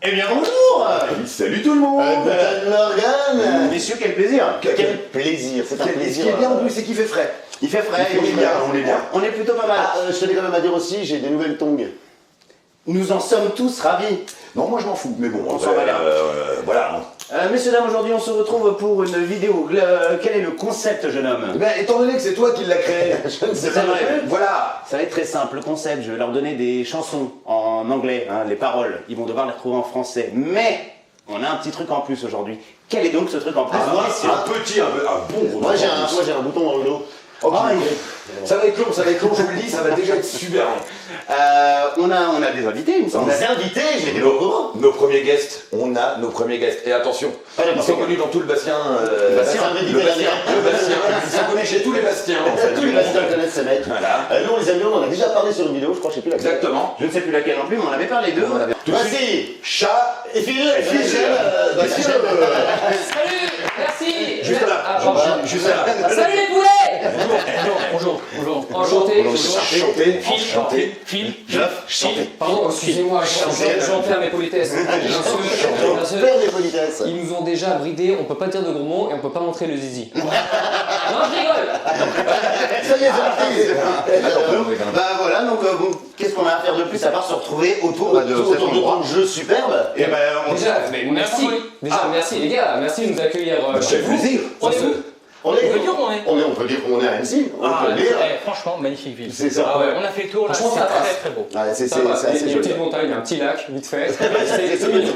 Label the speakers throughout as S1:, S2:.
S1: Eh bien bonjour.
S2: Salut tout le monde.
S1: Morgane. Messieurs, quel plaisir.
S2: Quel
S1: plaisir, c'est un plaisir.
S2: Ce qui est bien en plus, c'est qu'il fait frais.
S1: Il fait frais,
S2: On est bien, on est bien.
S1: On est plutôt pas mal.
S3: Je tenais quand même à dire aussi, j'ai des nouvelles tongs.
S1: Nous en sommes tous ravis.
S2: Non, moi je m'en fous, mais bon,
S1: On s'en va bien.
S2: voilà.
S1: Messieurs, dames, aujourd'hui on se retrouve pour une vidéo. Quel est le concept, jeune homme?
S2: Ben, étant donné que c'est toi qui l'as créé, je ne sais
S1: C'est
S2: pas.
S1: vrai.
S2: Voilà.
S1: Ça va être très simple, le concept. Je vais leur donner des chansons en anglais, hein, les paroles. Ils vont devoir les retrouver en français. Mais on a un petit truc en plus aujourd'hui. Quel est donc ce truc en plus? Messieurs.
S2: Un bon gros.
S3: Moi j'ai un bouton dans le dos.
S2: Ok. Ça va être long, je vous le dis, ça va déjà être super long.
S1: On a des invités, il me semble.
S3: Des invités, j'ai des locaux.
S2: Nos premiers guests, on a nos premiers guests. Et attention, ils sont connus dans tout le Bastien.
S3: Bastien méditerranéen.
S2: Le Bastien. Ils sont connus chez tous les Bastiens. En fait,
S3: Tous les Bastiens connaissent ces mecs.
S2: Voilà.
S3: Nous on les aime bien, on en a déjà parlé sur une vidéo, je crois, je sais plus laquelle.
S2: Exactement.
S1: Je ne sais plus laquelle non plus, mais on avait parlé d'eux.
S2: Tout de suite,
S3: Voici
S2: chat
S3: et Phil,
S2: Bastien.
S4: Salut, merci.
S2: Juste là.
S4: pardon.
S2: Juste là.
S4: Salut les poulets.
S5: Bonjour.
S4: Enchanté.
S2: Enchanté.
S5: Phil.
S4: Pardon, excusez-moi, j'en perds mes politesses. Parce que
S3: Père des politesses.
S4: ils nous ont déjà bridés, on peut pas dire de gros mots et on peut pas montrer le zizi. Non, je rigole.
S3: Ça y est, c'est parti.
S1: Bah voilà, donc bon, qu'est-ce qu'on a à faire de plus à part se retrouver autour de cet
S3: Autour de
S1: endroit?
S3: ton jeu superbe.
S1: Et ben on
S4: Déjà, mais merci. Déjà, merci les gars, merci de nous accueillir chez vous.
S5: On est où
S3: On
S5: On peut dire où on est.
S3: on peut dire qu'on est à Annecy. On peut le dire.
S5: Franchement, magnifique ville.
S3: C'est ça.
S4: Ah ouais.
S5: On a fait le tour, là,
S4: Franchement,
S5: c'est
S4: ça passe.
S5: très très beau.
S3: Ouais, c'est
S4: Ça va,
S3: assez
S4: il y a une
S3: joli.
S4: petite montagne, un petit lac, vite fait.
S3: C'est
S4: mignon.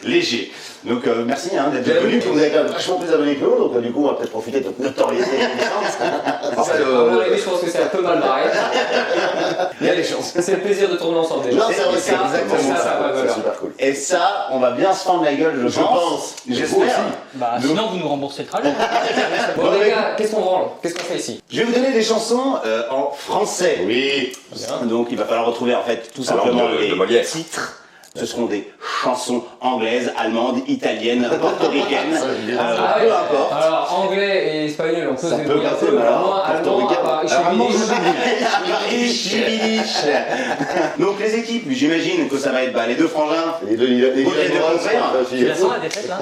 S1: léger. Donc merci hein, d'être
S3: J'avais
S1: venu.
S3: vu que vous avez quand même vachement plus d'abonnés que nous, donc du coup on va peut-être profiter de notre notoriété et de
S4: À mon avis, je pense que c'est un peu mal barré.
S1: Il y a des chances.
S4: C'est le plaisir de tourner ensemble déjà.
S3: Non, c'est vrai, c'est
S4: ça,
S3: exactement
S4: ça,
S3: ça.
S4: a pas de
S3: C'est
S4: valeur.
S3: super cool.
S1: Et ça, on va bien se fendre la gueule, je pense. J'espère.
S5: Bah, sinon, vous nous remboursez le trajet.
S4: Bon les gars, qu'est-ce qu'on branle? Qu'est-ce qu'on fait ici?
S1: Je vais vous donner des chansons en français.
S3: Oui.
S1: Donc il va falloir retrouver en fait tout
S2: Alors,
S1: simplement
S2: de
S1: les
S2: Molière.
S1: titres. Ce seront des chansons anglaises, allemandes, italiennes, portoricaines, peu importe.
S4: Alors anglais et espagnol, on peut se
S3: Ça peut
S4: débrouiller un
S3: passer,
S4: peu.
S3: mais alors,
S4: Moi, allemand,
S3: portoricain.
S4: à part
S1: Alors, allemand,
S4: Ichbilish.
S1: Donc les équipes, j'imagine que ça va être les deux frangins.
S3: Les deux
S1: deux compères.
S5: Tu la sens la défaite là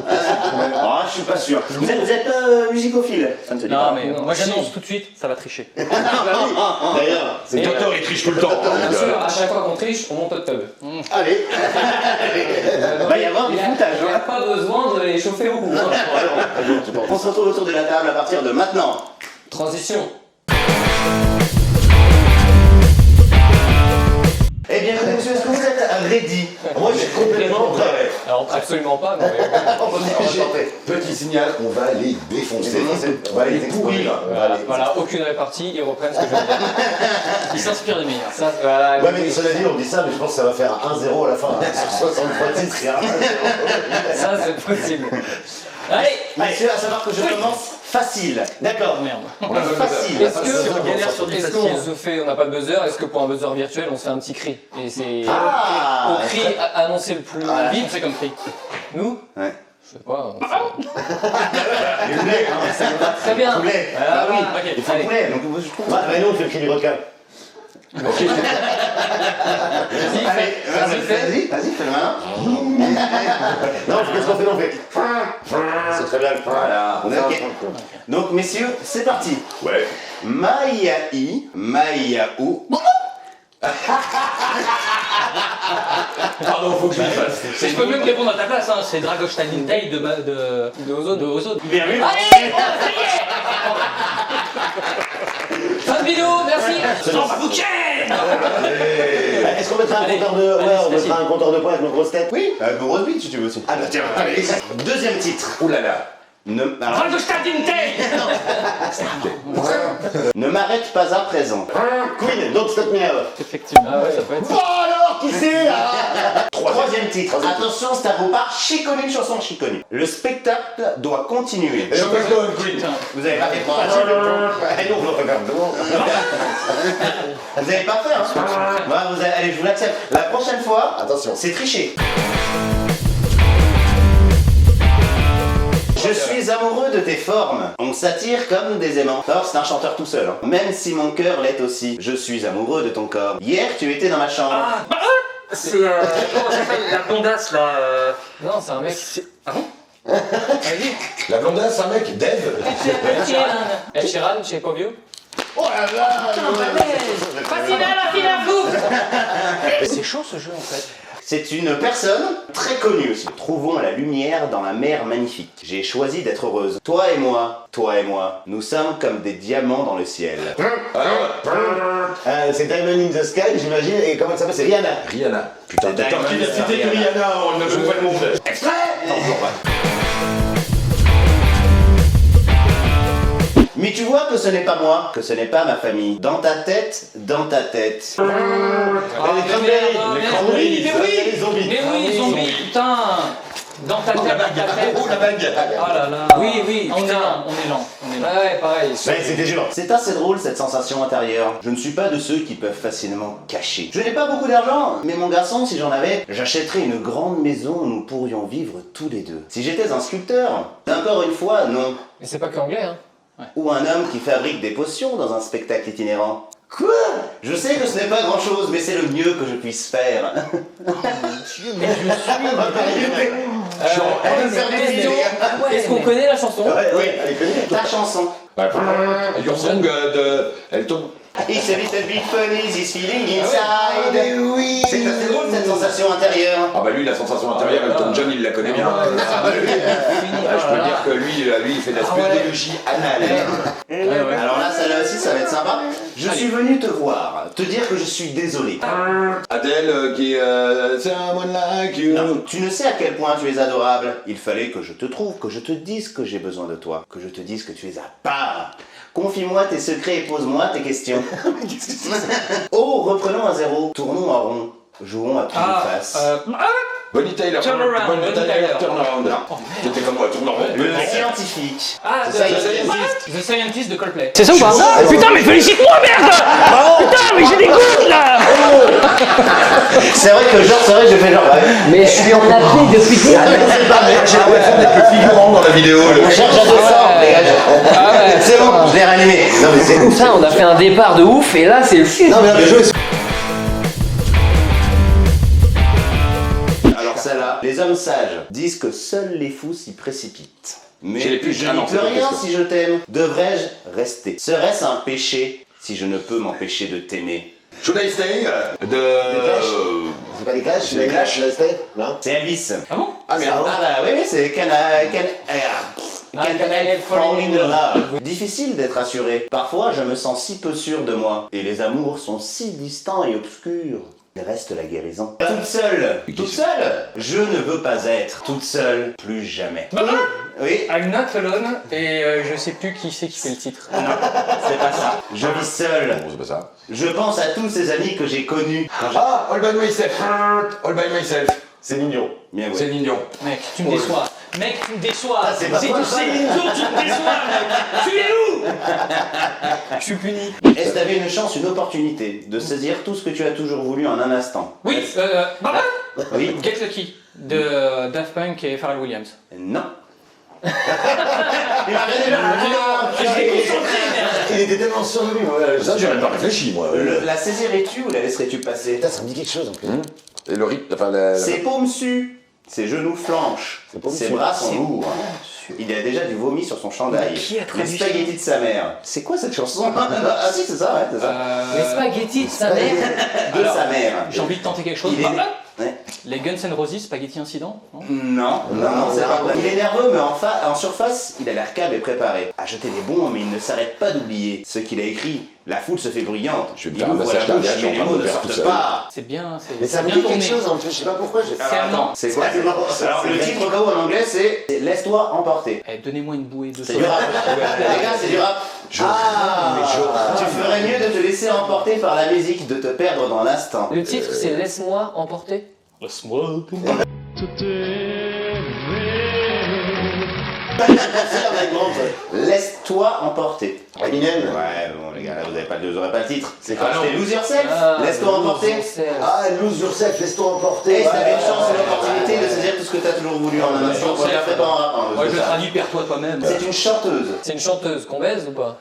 S1: Ah, je suis pas sûr. Vous êtes pas musicophile? Ça ne se dit
S5: Non,
S1: pas.
S5: mais moi j'annonce tout de suite, ça va tricher.
S3: D'ailleurs, c'est
S4: Et-
S2: Docteur, il triche tout le temps.
S4: Bien sûr, à chaque fois qu'on triche, on monte au tub.
S3: Allez.
S1: Va y avoir du foutage.
S4: Il n'y a pas besoin de les chauffer au bout.
S1: On se retrouve autour de la table à partir de maintenant.
S4: Transition.
S1: Eh bien, mesdames et messieurs, est-ce que vous êtes ready?
S3: Moi je suis complètement prêt.
S4: Alors absolument pas, mais
S3: On va tenter.
S2: Petit signal, on va les défoncer. On va les pourrir.
S4: voilà, aucune répartie, ils reprennent ce que je veux dire.
S5: Il s'inspire des meilleurs.
S4: Ça, voilà,
S3: Ouais mais cela dit on dit ça mais je pense que ça va faire 1-0 à la fin. Sur 63 titres, il y a 1-0.
S4: ça c'est possible. Allez,
S1: Messieurs, à savoir que je commence facile.
S5: D'accord, merde.
S1: Facile.
S4: est-ce
S5: on galère sur du
S4: est-ce
S5: facile.
S4: qu'on se fait, on n'a pas de buzzer, est-ce que pour un buzzer virtuel on se fait un petit cri? Et c'est
S1: Ah.
S4: au cri annoncer le plus
S5: Vite,
S4: vite.
S5: on fait comme cri.
S4: Nous?
S1: Ouais.
S4: Je sais pas.
S1: Les poulets, hein.
S4: Ça me va très bien.
S1: Poulet.
S4: Voilà,
S1: Bah oui,
S4: ok.
S1: il faut un
S4: Allez.
S1: poulet. Donc je trouve.
S3: Bah nous on fait le cri du requin.
S4: Vas-y,
S1: Allez, vas-y, fais le malin.
S3: Non, qu'est-ce qu'on fait? On fait. C'est très bien.
S1: Voilà, on est ok. Donc, messieurs, c'est parti.
S2: Ouais.
S1: Maïaï, Maïaou.
S2: Pardon, faut que je le fasse.
S5: Je peux même répondre à ta place, hein. C'est Dragostein Tail de Ozone. De Ozone.
S1: Bien vu.
S4: Allez, ça y est. Fin de vidéo, merci.
S3: Est-ce qu'on mettra un
S5: Allez,
S3: compteur de.
S5: allez,
S3: Ouais, on
S5: c'est
S3: mettra un compteur de points avec nos grosses têtes?
S1: Oui, grosse bite si tu veux aussi.
S3: Ah bah tiens, allez.
S1: Deuxième titre.
S2: Ouh là là.
S1: Alors,
S5: Dragostein Tail.
S1: ne m'arrête pas à présent.
S3: Queen, Don't Stop Me Now.
S5: Effectivement.
S4: Ah ouais, ça peut être.
S3: Bon alors, qui c'est là?
S1: Troisième titre. Attention, c'est à vos pas archi-connu, une chanson archi-connue. Le spectacle doit continuer.
S2: Je peux go green.
S1: Vous avez pas fait
S3: Eh non, on regarde.
S1: Vous avez pas fait, hein? Bah, allez, je vous l'accepte. La prochaine fois,
S3: Attention.
S1: c'est tricher. Je suis amoureux de tes formes. On s'attire comme des aimants. Alors, c'est un chanteur tout seul. Hein. Même si mon cœur l'est aussi. Je suis amoureux de ton corps. Hier, tu étais dans ma chambre.
S5: C'est. Comment ça s'appelle la blondasse là
S4: Non, c'est un mec.
S5: Ah bon Vas-y.
S2: La blondasse, un mec, Dev.
S4: Ed Sheeran, Shape of You.
S3: Oh la vache.
S5: C'est chaud ce jeu en fait.
S1: C'est une personne très connue aussi. Trouvons la lumière dans la mer magnifique. J'ai choisi d'être heureuse. Toi et moi, nous sommes comme des diamants dans le ciel.
S3: C'est Diamond in the Sky, j'imagine. Et comment ça s'appelle? C'est Rihanna.
S2: Rihanna. Putain,
S1: C'est
S2: t'as qui
S1: Diamond
S2: la cité de
S1: Rihanna.
S2: Rihanna, on ne joue pas le monde.
S1: Extrait. Mais tu vois que ce n'est pas moi, que ce n'est pas ma famille. Dans ta tête.
S3: Les cranberries,
S5: mais oui.
S3: les zombies.
S5: Mais oui, zombie, putain. Dans ta tête,
S2: La bague, oh la bague.
S5: Oh là là.
S4: Oui,
S5: On est
S4: putain.
S5: lent.
S4: Ouais, pareil.
S3: Ouais, c'était dur.
S1: C'est assez drôle cette sensation intérieure. Je ne suis pas de ceux qui peuvent facilement cacher. Je n'ai pas beaucoup d'argent, mais mon garçon, si j'en avais, j'achèterais une grande maison où nous pourrions vivre tous les deux. Si j'étais un sculpteur, encore une fois, non.
S4: Mais c'est pas que anglais, hein.
S1: Ou un homme qui fabrique des potions dans un spectacle itinérant. Quoi? Je sais que ce n'est pas grand chose, mais c'est le mieux que je puisse faire.
S4: Est-ce qu'on connaît la chanson?
S1: Oui, ta chanson.
S2: Your song elle tombe.
S1: It's a little bit funny, this feeling inside. C'est assez drôle cette sensation intérieure.
S2: Ah bah lui, la sensation intérieure, Elton John, il la connaît bien. Ah, je peux dire que lui, il fait de la spéléologie anale.
S1: Alors là, celle-là aussi, ça va être sympa. Je suis venu te voir, te dire que je suis désolé.
S2: Adèle qui est Someone Like You.
S1: Non, tu ne sais à quel point tu es adorable. Il fallait que je te trouve, que je te dise que j'ai besoin de toi, que je te dise que tu es à part. Confie-moi tes secrets et pose-moi tes questions. Oh, reprenons à zéro, tournons en rond, jouons à qui nous face.
S2: Bonnie Tyler.
S5: Turn around,
S2: Bonnie
S5: Bonnie
S2: Tyler,
S5: Tyler.
S2: turn around. C'était comme moi, tourne en rond.
S1: Le scientifique.
S5: Ah,
S1: C'est ça,
S5: The Scientist de Coldplay.
S6: C'est ça ou pas? Putain, mais félicite-moi, merde! Putain, mais j'ai des gouttes là!
S1: C'est vrai que genre, je fais genre. Ouais.
S6: Mais je suis en apnée depuis des années.
S2: J'ai l'impression d'être le figurant dans la vidéo.
S1: J'adore ça, les gars. C'est bon, je l'ai ranimé. Non, mais c'est ouf.
S6: Putain, on a fait un départ de ouf et là c'est le film.
S3: Non, mais bien joué.
S1: Alors celle-là, les hommes sages disent que seuls les fous s'y précipitent. Mais
S2: J'ai les plus-
S1: je
S2: ah
S1: n'y
S2: non,
S1: peux
S2: c'est pas
S1: rien
S2: question.
S1: si je t'aime. Devrais-je rester? Serait-ce un péché si je ne peux m'empêcher de t'aimer?
S2: Should I Stay de...
S3: C'est pas les Clash,
S2: C'est les Clash.
S3: Non.
S1: C'est Elvis.
S5: Ah bon?
S2: Ah merde.
S1: Ah bah oui, c'est Can I fall in love? Difficile d'être assuré. Parfois, je me sens si peu sûr de moi. Et les amours sont si distants et obscurs. Il reste la guérison. Toute seule. Je ne veux pas être toute seule. Plus jamais. Oui,
S5: I'm not alone et je sais plus qui c'est qui fait le titre.
S1: c'est pas ça. Je vis seul.
S2: Bon, c'est pas ça.
S1: Je pense à tous ces amis que j'ai connus.
S2: Ah, All By Myself. All By Myself.
S3: C'est mignon.
S1: Bien
S2: C'est
S1: ouais.
S2: mignon.
S5: Mec, tu me déçois. Mec, tu me déçois.
S3: c'est pas
S5: Si
S3: toi,
S5: tu
S3: ça.
S5: sais Enzo, tu me déçois, mec. Tu es où? Je suis puni.
S1: Est-ce que t'avais une chance, une opportunité de saisir tout ce que tu as toujours voulu en un instant?
S5: Oui,
S1: Oui.
S5: Get Lucky de Daft Punk et Pharrell Williams.
S1: Non.
S3: Il était tellement sûr de lui, ouais.
S2: Ça, j'ai même pas réfléchi, moi.
S1: La saisirais-tu ou la laisserais-tu passer?
S3: Putain, ça me dit quelque chose en plus.
S2: Et le rythme, enfin, la...
S1: Ses paumes suent, ses genoux flanchent,
S3: Ses paumes
S1: ses
S3: suent.
S1: bras sont lourds. Il a déjà du vomi sur son chandail.
S5: Qui a
S1: Les
S5: traduit
S1: spaghettis de sa mère. C'est quoi cette chanson? Ah si, c'est ça, ouais, c'est ça.
S6: Les spaghettis de sa mère.
S1: De
S5: alors,
S1: sa mère.
S5: J'ai envie de tenter quelque chose.
S1: Il est... Ouais.
S5: Les Guns N' Roses, Spaghetti Incident, non?
S1: Non, c'est pas vrai. Il est nerveux, mais en surface, il a l'air calme et préparé. À jeter des bombes, mais il ne s'arrête pas d'oublier ce qu'il a écrit. La foule se fait bruyante.
S2: Je vais me
S1: Il
S2: faire un
S1: ouvre
S2: massage
S1: la bouche,
S2: cardiaque,
S1: mais
S2: je suis
S1: les
S2: en train
S1: mots
S2: de
S1: ne
S2: le faire tout
S1: sortent
S2: seul.
S1: pas.
S5: C'est bien,
S3: Mais ça me
S5: bien
S3: dit
S5: tourné.
S3: quelque chose en plus, je sais pas pourquoi.
S5: C'est allemand.
S1: C'est quoi? Alors le titre au cas où en anglais c'est Laisse-toi emporter.
S5: Eh, donnez-moi une bouée de
S1: C'est du rap. Les gars, c'est du rap. Tu ferais mieux de te laisser emporter par la musique, de te perdre dans l'instant.
S4: Le titre c'est Laisse-moi emporter.
S1: Laisse-toi emporter.
S3: Eminem.
S1: Ouais, bon les gars, là vous aurez pas le titre. C'est quoi?
S2: Ah, non.
S1: C'était Lose Yourself.
S4: Ah,
S1: Laisse-toi emporter.
S3: Ah, lose yourself, laisse-toi emporter.
S1: Et si t'avais une chance, une opportunité de saisir tout ce que t'as toujours voulu en un instant, on ne ferait pas en rap. hein,
S5: Moi je
S1: c'est ça.
S5: traduis perds-toi toi-même.
S1: C'est une chanteuse.
S4: C'est une chanteuse qu'on baise ou pas?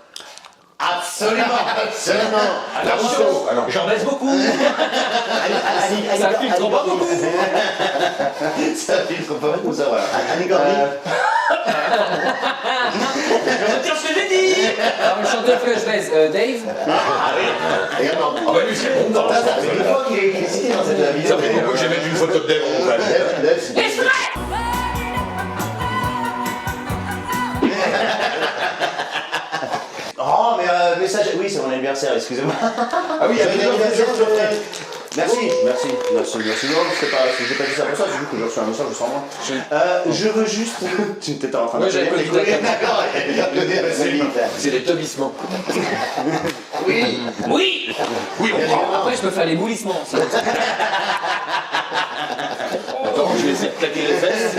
S1: Absolument.
S3: Absolument.
S2: La Rousseau. Alors,
S5: J'en baisse beaucoup.
S4: Ça filtre pas beaucoup.
S1: Ça filtre pas beaucoup, ça, voilà.
S3: Annie Cordy.
S5: Je retire ce que j'ai dit.
S4: Alors, le chanteur que je baise, Dave.
S3: Également.
S2: Ah bah lui, c'est bon dans
S3: Ça fait deux fois qu'il est cité dans cette vidéo.
S2: Ça fait beaucoup que j'ai mettre une photo de Dave en montage.
S1: Oh, mais ça, oui, c'est mon anniversaire, excusez-moi.
S2: Ah oui, il y a
S1: Joyeux
S2: des
S1: anniversaire,
S2: anniversaires.
S1: Merci. Non, c'est pas, j'ai pas dit ça pour ça, c'est juste que j'ai reçu un message, je sens moi. Je veux juste. Tu étais en train de
S4: Ouais, j'avais pas dit
S1: D'accord,
S2: C'est des tobissements.
S5: Oui.
S2: Oui, on prend.
S4: Après, je peux faire les boulissements aussi.
S2: Attends, je vais essayer de claquer les fesses.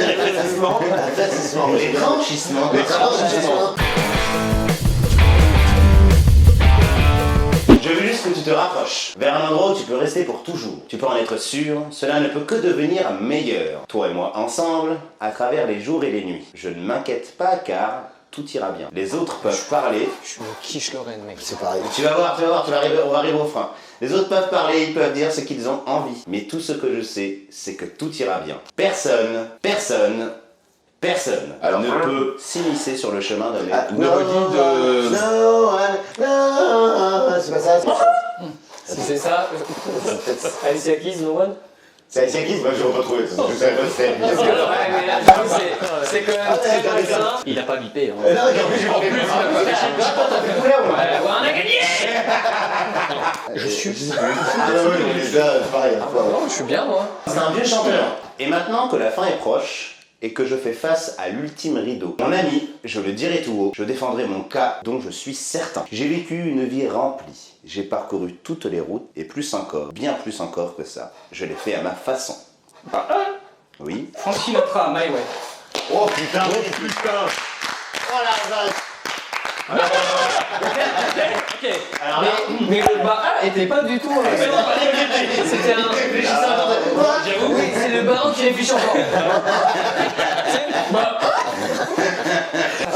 S1: Les franchissements. Je veux juste que tu te rapproches vers un endroit où tu peux rester pour toujours. Tu peux en être sûr, cela ne peut que devenir meilleur. Toi et moi ensemble, à travers les jours et les nuits. Je ne m'inquiète pas car tout ira bien. Les autres peuvent parler.
S4: Je me quiche Lorraine, mec.
S3: C'est pareil.
S1: Tu vas voir, on va arriver au frein. Les autres peuvent parler, ils peuvent dire ce qu'ils ont envie. Mais tout ce que je sais, c'est que tout ira bien. Personne
S2: Alors,
S1: ne peut s'immiscer sur le chemin de
S2: Une redite de...
S3: Non, c'est pas ça.
S4: Si c'est ça, Alicia Keys, no one.
S3: C'est Alicia Keys, moi je vais retrouver. Je savais pas ce que
S4: Ouais,
S3: c'était.
S4: mais là, j'avoue, c'est quand même très malsain.
S5: Il a pas bipé. Hein.
S3: Non, en plus, j'ai pas fait
S5: On a gagné.
S3: Je suis. Ah oui, mais là, pareil.
S4: Non, je suis bien, moi.
S1: C'est un vieux chanteur. Et maintenant que la fin est proche, et que je fais face à l'ultime rideau, mon ami, je le dirai tout haut, je défendrai mon cas dont je suis certain. J'ai vécu une vie remplie, j'ai parcouru toutes les routes, et plus encore, bien plus encore que ça, je l'ai fait à ma façon. Oui.
S5: Frank Sinatra, My Way.
S3: Oh putain, oh putain. Oh la vache.
S5: Ok.
S1: Alors là,
S4: Mais le bas A était pas du tout. C'était un.
S5: J'avoue.
S4: Oui, c'est le baron qui réfléchit encore.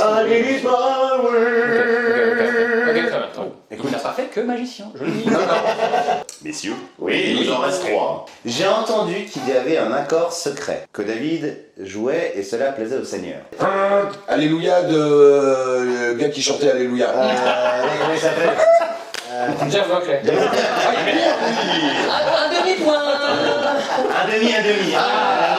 S3: I need my
S5: Ok, très bien. Il n'a pas fait que magicien, je le dis.
S1: messieurs, oui, il nous en reste 3. J'ai entendu qu'il y avait un accord secret, que David jouait et cela plaisait au Seigneur.
S2: Alléluia de... le gars qui chantait Alléluia.
S3: Comment il s'appelle
S4: Jeff Buckley.
S2: Ah, il est bien, oui.
S4: Un demi-point.
S1: Un demi. Ah,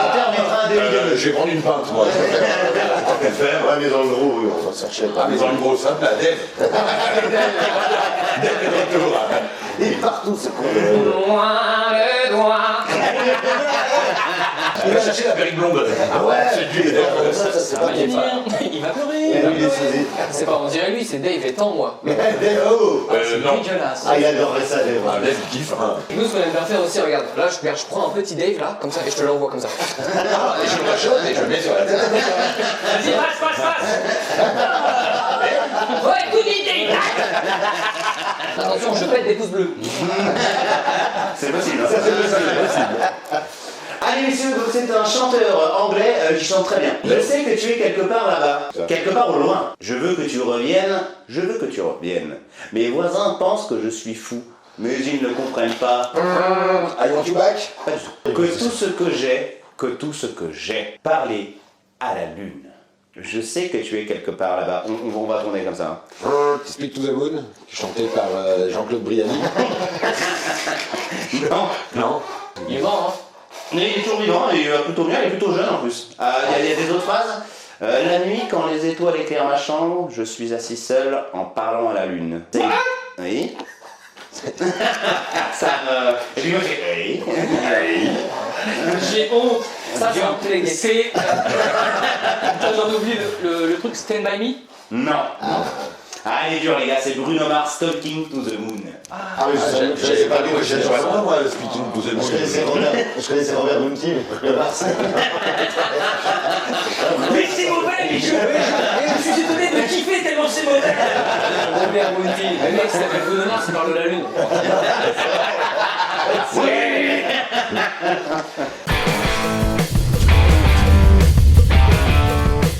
S1: l'auteur mettra un demi.
S2: J'ai vendu une pinte, moi.
S3: Ouais, mais dans le gros, oui, on va chercher.
S2: Ah, mais dans le gros simple, la Dave. Dave est de retour.
S3: Il est partout, ce con.
S4: Le doigt.
S2: Il va chercher la berry blonde. Ah ouais, c'est du
S3: Ça, c'est pas
S5: Il
S3: bien.
S5: va pleurer.
S3: Il est saisi.
S4: C'est pas, on dirait lui, c'est Dave étant moi.
S3: Oh.
S2: non.
S5: Dégueulasse.
S3: Ah, il adorerait ça, Dave.
S2: Ah, Dave, il kiffe. Hein.
S4: Nous, ce qu'on aime bien faire aussi, regarde, là, je prends un petit Dave, là, comme ça, et je te l'envoie comme ça.
S2: Ah, et je le rachote et je le mets sur la tête.
S5: Vas-y, passe. Ouais, coup d'idée.
S4: Attention, je pète des pouces bleus.
S1: C'est possible. Allez messieurs, donc c'est un chanteur anglais qui chante très bien. Je sais que tu es quelque part là-bas, quelque part au loin. Je veux que tu reviennes. Mes voisins pensent que je suis fou, mais ils ne comprennent pas.
S2: I want you back.
S1: Pas du tout. Que tout ce que j'ai, parlé à la lune. Je sais que tu es quelque part là-bas. On va tourner comme ça.
S2: Speak to the Moon, chanté par Jean-Claude Brialy.
S1: Non.
S5: Il est mort, hein.
S1: Mais il est toujours vivant, il est plutôt bien, il est plutôt jeune en plus. Il y a des autres phrases. La nuit, quand les étoiles éclairent ma chambre, je suis assis seul en parlant à la lune. Oui. Ça me... Et puis moi j'ai... Oui.
S5: J'ai honte.
S4: Ça, c'est un play.
S5: C'est. Putain, j'en oublie le truc Stand By Me.
S1: Non. Ah, il est dur les gars, c'est Bruno Mars, Talking to the Moon.
S3: Ah oui, je
S2: J'avais pas vu, j'avais vraiment moi, le Speak to the Moon.
S3: Je connaissais Robert Monti, le Mars.
S5: Mais c'est mauvais, mais je suis étonné de kiffer tellement c'est mauvais.
S4: Robert Monti. Le mec, ça s'appelle Bruno Mars, il parle de la lune.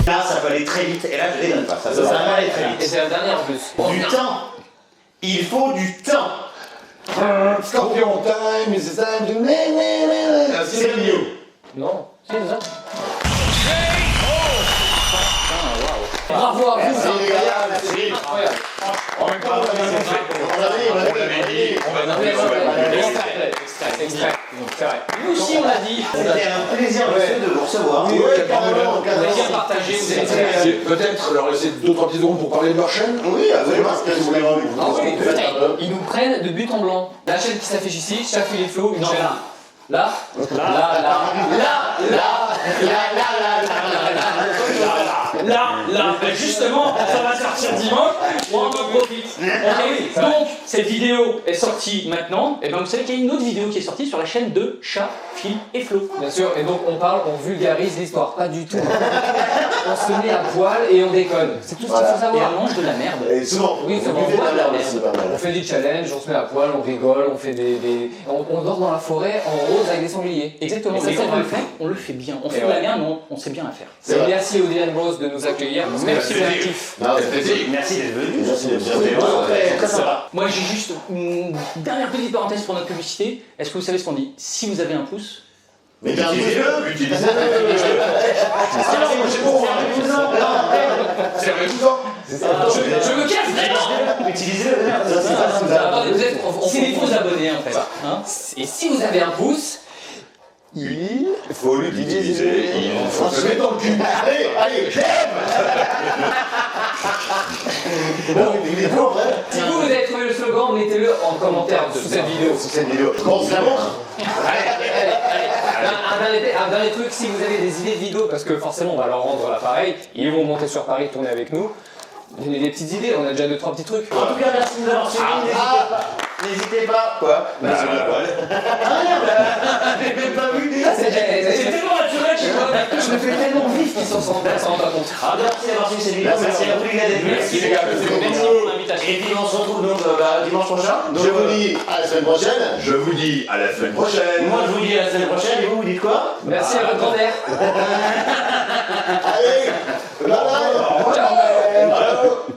S1: Là, ça peut aller très vite, et là, je les donne pas. Ça peut vraiment aller très
S4: Et
S1: vite.
S4: c'est la dernière en plus.
S1: Du temps. Il faut du temps.
S3: Scorpion time, it's time to... C'est mieux.
S4: Non, c'est ça. Bravo à vous.
S3: Merci les gars, merci.
S4: Incroyable.
S2: En même temps, on l'avait dit.
S4: Extrait. C'est vrai.
S5: Nous aussi, on l'a dit.
S1: C'était un plaisir, monsieur, de vous recevoir.
S3: Oui, carrément,
S5: Plaisir partagé. Vous êtes
S2: Peut-être leur laisser 2-3 petites secondes pour parler de leur chaîne.
S3: Oui, absolument, c'est ce que je voulais voir avec vous.
S4: Ah oui, ils nous prennent de but en blanc. La chaîne qui s'affiche ici, chaque fil est flow, une chaîne. Là,
S5: là, ben justement, ça va sortir dimanche, on en profite. Ok, donc, cette vidéo est sortie maintenant, et ben vous savez qu'il y a une autre vidéo qui est sortie sur la chaîne de Chat, Phil et Flo.
S4: bien sûr, et donc on vulgarise l'histoire, pas du tout. On se met à poil et on déconne. C'est tout ce qu'il faut
S5: Et
S4: savoir.
S5: on mange de la merde.
S3: Et souvent,
S4: Oui,
S3: on
S4: souvent,
S3: fait de la merde,
S5: merde.
S3: c'est pas mal.
S4: On fait des challenges, on se met à poil, on rigole, on fait on dort dans la forêt en rose avec des sangliers.
S5: Exactement,
S4: Et
S5: c'est
S4: ça,
S5: ça qu'on le fait, on le fait bien. On fait de
S4: ouais.
S5: la merde, mais on sait bien la faire.
S3: C'est vrai.
S4: Merci aux Dylan Bros de nous accueillir, même si on est actifs.
S3: Non, c'est plaisir.
S1: Merci d'être venu.
S3: Merci d'être
S1: C'était
S3: venu.
S1: vraiment très sympa.
S5: Moi, j'ai juste une dernière petite parenthèse pour notre publicité. Est-ce que vous savez ce qu'on dit? Si vous avez un pouce,
S3: Mais bien utilisez-le.
S2: Utilisez-le. Servez-vous-en.
S5: je me casse vraiment.
S1: Utilisez-le.
S4: Attendez, vous êtes,
S5: C'est les faux abonnés en fait. Hein,
S4: et si vous avez un pouce,
S2: Il faut l'utiliser. Il faut se mettre dans le cul.
S3: Allez, allez, j'aime. Bon, il est bon, vrai.
S4: si vous avez trouvé le slogan, mettez-le en commentaire sous cette vidéo.
S3: Sur cette vidéo. Bon, on se la montre.
S4: Un dernier truc, si vous avez des idées de vidéos, parce que forcément on va leur rendre l'appareil, ils vont monter sur Paris, tourner avec nous. Donnez des petites idées, on a déjà 2-3 petits trucs.
S1: En tout cas, merci de nous avoir suivis. N'hésitez pas. Quoi?
S2: Bah,
S1: J'ai même pas vu.
S5: c'est tellement naturel chez moi.
S4: Je le fais tellement vif qu'ils s'en rendent pas compte.
S1: Ah, merci d'avoir suivi cette vidéo. Merci à vous les gars d'être venus.
S2: Merci les gars,
S5: Merci pour l'invitation.
S1: Et puis on se retrouve donc dimanche prochain.
S3: Je vous dis à la semaine prochaine.
S2: je vous dis à la semaine prochaine.
S1: Moi je vous dis à la semaine prochaine et vous dites quoi?
S4: Merci à votre grand-mère.
S3: Allez, bye bye.
S4: Ciao.
S3: Ciao.